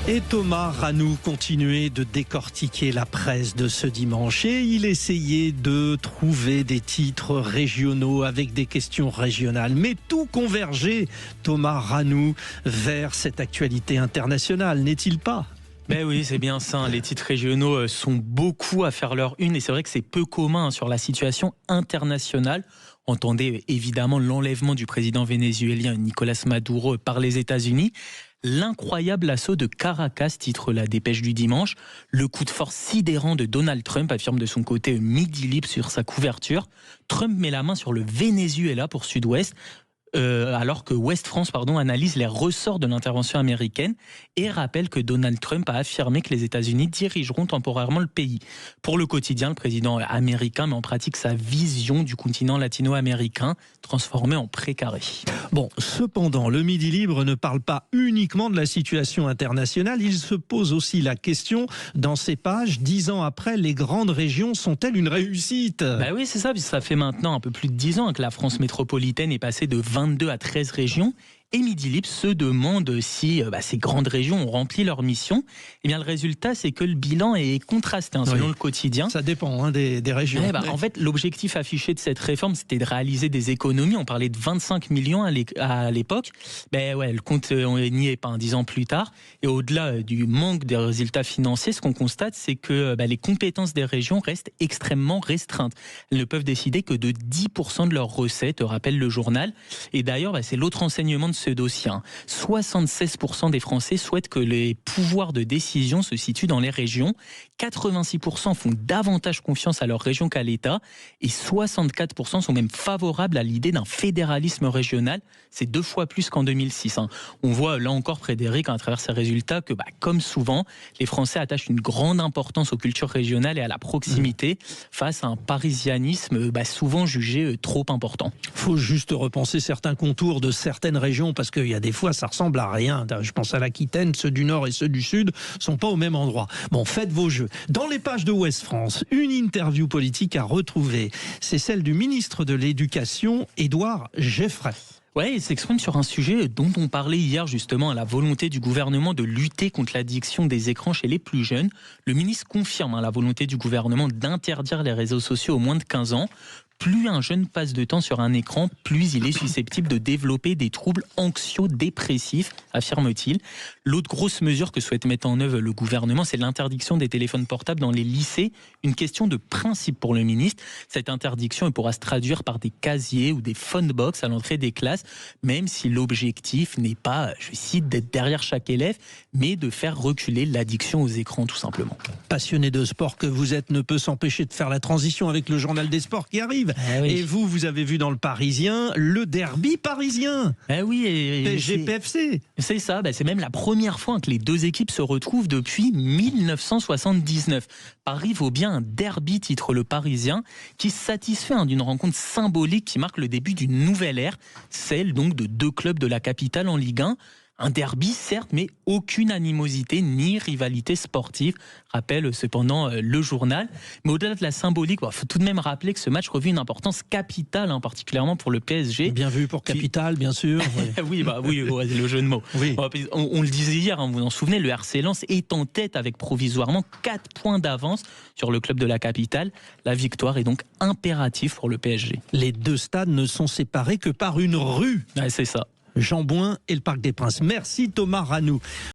Et Thomas Ranou continuait de décortiquer la presse de ce dimanche et il essayait de trouver des titres régionaux avec des questions régionales. Mais tout convergeait, Thomas Ranou, vers cette actualité internationale, n'est-il pas ? Ben oui, c'est bien ça. Les titres régionaux sont beaucoup à faire leur une et c'est vrai que c'est peu commun sur la situation internationale. Entendez évidemment l'enlèvement du président vénézuélien Nicolás Maduro par les États-Unis. L'incroyable assaut de Caracas, titre la dépêche du dimanche. Le coup de force sidérant de Donald Trump, affirme de son côté Midi Libre sur sa couverture. Trump met la main sur le Venezuela pour Sud-Ouest. Alors que Ouest France analyse les ressorts de l'intervention américaine et rappelle que Donald Trump a affirmé que les États-Unis dirigeront temporairement le pays. Pour le quotidien, le président américain met en pratique sa vision du continent latino-américain transformé en précaré. Bon, cependant, le Midi Libre ne parle pas uniquement de la situation internationale, il se pose aussi la question dans ces pages, 10 ans après, les grandes régions sont-elles une réussite ? Bah oui, c'est ça, puisque ça fait maintenant un peu plus de 10 ans que la France métropolitaine est passée de 22 à 13 régions. Et Midi Libre se demande si ces grandes régions ont rempli leur mission. Eh bien, le résultat, c'est que le bilan est contrasté selon le quotidien. Ça dépend des régions. En fait, l'objectif affiché de cette réforme, c'était de réaliser des économies. On parlait de 25 millions à l'époque. Le compte n'y est pas 10 ans plus tard. Et au-delà du manque des résultats financiers, ce qu'on constate, c'est que les compétences des régions restent extrêmement restreintes. Elles ne peuvent décider que de 10% de leurs recettes, rappelle le journal. Et d'ailleurs, c'est l'autre enseignement de ce dossier. 76% des Français souhaitent que les pouvoirs de décision se situent dans les régions. 86% font davantage confiance à leur région qu'à l'État. Et 64% sont même favorables à l'idée d'un fédéralisme régional. C'est 2 fois plus qu'en 2006. On voit là encore, Frédéric, à travers ces résultats, que comme souvent, les Français attachent une grande importance aux cultures régionales et à la proximité face à un parisianisme souvent jugé trop important. Il faut juste repenser certains contours de certaines régions parce qu'il y a des fois ça ressemble à rien. Je pense à l'Aquitaine, ceux du Nord et ceux du Sud sont pas au même endroit. Bon, faites vos jeux. Dans les pages de Ouest France, une interview politique à retrouver. C'est celle du ministre de l'Éducation, Édouard Geffray. Ouais, il s'exprime sur un sujet dont on parlait hier justement, à la volonté du gouvernement de lutter contre l'addiction des écrans chez les plus jeunes. Le ministre confirme la volonté du gouvernement d'interdire les réseaux sociaux aux moins de 15 ans. Plus un jeune passe de temps sur un écran, plus il est susceptible de développer des troubles anxio-dépressifs, affirme-t-il. L'autre grosse mesure que souhaite mettre en œuvre le gouvernement, c'est l'interdiction des téléphones portables dans les lycées. Une question de principe pour le ministre. Cette interdiction pourra se traduire par des casiers ou des phonebox à l'entrée des classes, même si l'objectif n'est pas, je cite, d'être derrière chaque élève, mais de faire reculer l'addiction aux écrans, tout simplement. Passionné de sport que vous êtes ne peut s'empêcher de faire la transition avec le journal des sports qui arrive. Oui. Et vous avez vu dans le Parisien le derby parisien. Oui, PSG-PFC. C'est ça, c'est même la première fois que les deux équipes se retrouvent depuis 1979. Paris vaut bien un derby, titre le Parisien, qui se satisfait d'une rencontre symbolique qui marque le début d'une nouvelle ère, celle donc de 2 clubs de la capitale en Ligue 1. Un derby, certes, mais aucune animosité ni rivalité sportive, rappelle cependant le journal. Mais au-delà de la symbolique, il faut tout de même rappeler que ce match revêt une importance capitale, particulièrement pour le PSG. Bien vu pour Capital, bien sûr. Oui, le jeu de mots. Oui. On le disait hier, vous vous en souvenez, le RC Lens est en tête avec provisoirement 4 points d'avance sur le club de la capitale. La victoire est donc impérative pour le PSG. Les 2 stades ne sont séparés que par une rue. C'est ça. Jean Bouin et le Parc des Princes. Merci Thomas Ranou.